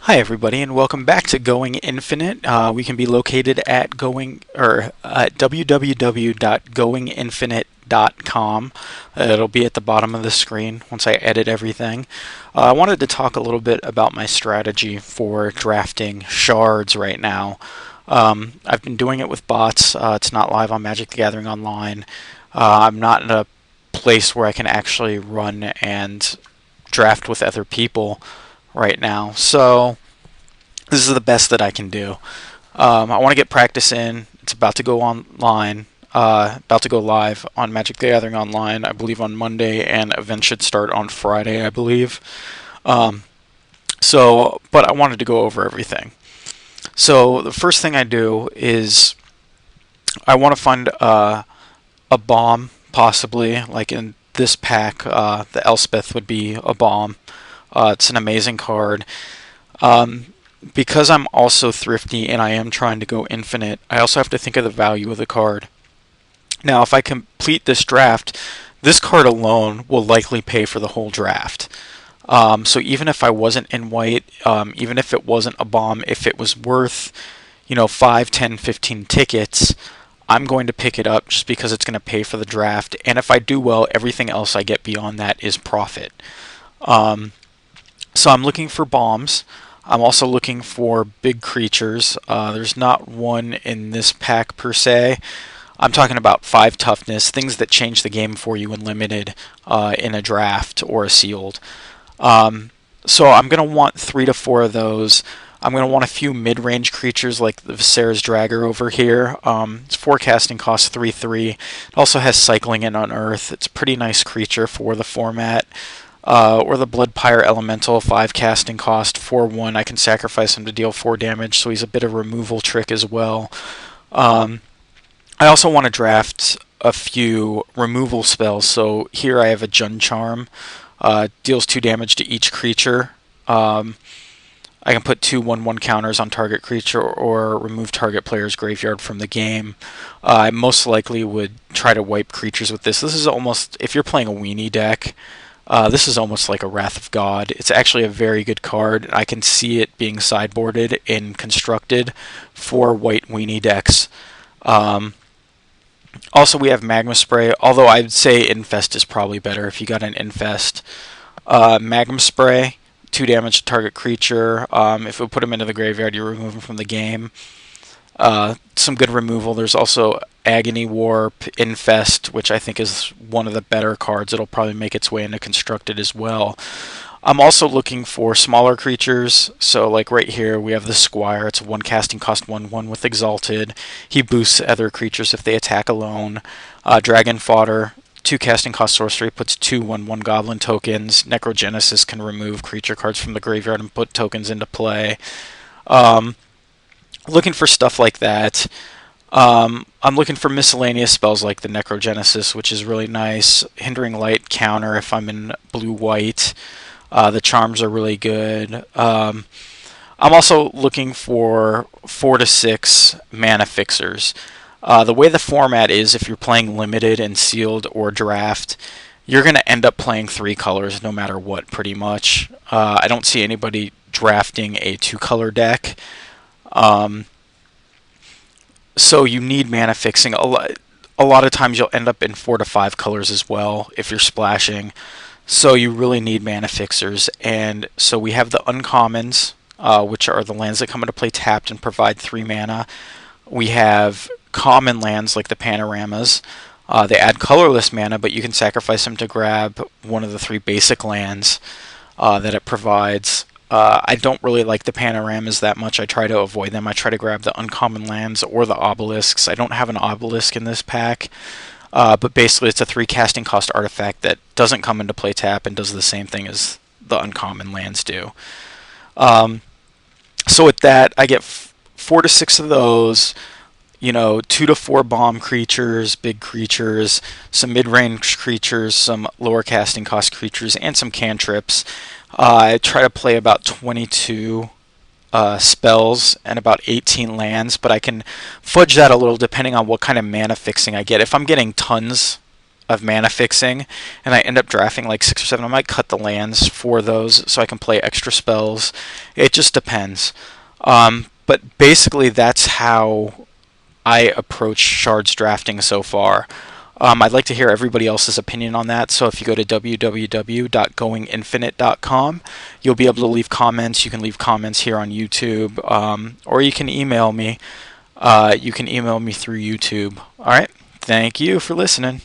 Hi everybody, and welcome back to Going Infinite. We can be located at www.goinginfinite.com. It'll be at the bottom of the screen once I edit everything. I wanted to talk a little bit about my strategy for drafting shards right now. I've been doing it with bots. It's not live on Magic the Gathering Online. I'm not in a place where I can actually run and draft with other people right now. So this is the best that I can do. I want to get practice in. It's about to go online, about to go live on Magic the Gathering Online, I believe on Monday, and events should start on Friday, I believe. But I wanted to go over everything. So the first thing I do is I want to find a bomb, possibly, like in this pack, the Elspeth would be a bomb. It's an amazing card. Because I'm also thrifty and I am trying to go infinite, I also have to think of the value of the card. Now, if I complete this draft, this card alone will likely pay for the whole draft. So even if I wasn't in white, even if it wasn't a bomb, if it was worth, 5, 10, 15 tickets, I'm going to pick it up just because it's going to pay for the draft. And if I do well, everything else I get beyond that is profit. So I'm looking for bombs. I'm also looking for big creatures. There's not one in this pack per se. I'm talking about 5 toughness, things that change the game for you in limited in a draft or a sealed. So I'm going to want 3 to 4 of those. I'm going to want a few mid-range creatures like the Viserys Dragger over here. Its forecasting costs 3/3. It also has cycling and unearth. It's a pretty nice creature for the format. Or the Bloodpire Elemental, 5 casting cost, 4/1. I can sacrifice him to deal 4 damage, so he's a bit of a removal trick as well. I also want to draft a few removal spells. So here I have a Jund Charm. Deals 2 damage to each creature. I can put 2 1/1 counters on target creature or remove target player's graveyard from the game. I most likely would try to wipe creatures with this. This is almost, if you're playing a weenie deck, this is almost like a Wrath of God. It's actually a very good card. I can see it being sideboarded and constructed for white weenie decks. Also, we have Magma Spray, although I'd say Infest is probably better if you got an Infest. Magma Spray, 2 damage to target creature. If we put him into the graveyard, you remove him from the game. Some good removal. There's also Agony Warp, Infest, which I think is one of the better cards. It'll probably make its way into Constructed as well. I'm also looking for smaller creatures. So like right here, we have the Squire. It's a 1 casting cost 1/1 with Exalted. He boosts other creatures if they attack alone. Dragon Fodder, 2 casting cost sorcery, puts 2 1/1 goblin tokens. Necrogenesis can remove creature cards from the graveyard and put tokens into play. Looking for stuff like that. I'm looking for miscellaneous spells like the Necrogenesis, which is really nice. Hindering Light counter if I'm in blue-white. The charms are really good. I'm also looking for 4 to 6 mana fixers. The way the format is, if you're playing limited and sealed or draft, you're going to end up playing 3 colors no matter what, pretty much. I don't see anybody drafting a 2-color deck. So you need mana fixing. A lot of times you'll end up in 4 to 5 colors as well if you're splashing. So you really need mana fixers. And so we have the uncommons, which are the lands that come into play tapped and provide 3 mana. We have common lands like the panoramas. They add colorless mana, but you can sacrifice them to grab one of the 3 basic lands that it provides. I don't really like the panoramas that much. I try to avoid them. I try to grab the uncommon lands or the obelisks. I don't have an obelisk in this pack, but basically it's a 3 casting cost artifact that doesn't come into play tap and does the same thing as the uncommon lands do. So with that, I get 4 to 6 of those. 2 to 4 bomb creatures, big creatures, some mid-range creatures, some lower casting cost creatures, and some cantrips. I try to play about 22 spells and about 18 lands, but I can fudge that a little depending on what kind of mana fixing I get. If I'm getting tons of mana fixing, and I end up drafting like 6 or 7. I might cut the lands for those so I can play extra spells. It just depends. But basically, that's how I approach Shards drafting so far. I'd like to hear everybody else's opinion on that. So if you go to www.goinginfinite.com, you'll be able to leave comments. You can leave comments here on YouTube, or you can email me. You can email me through YouTube. All right. Thank you for listening.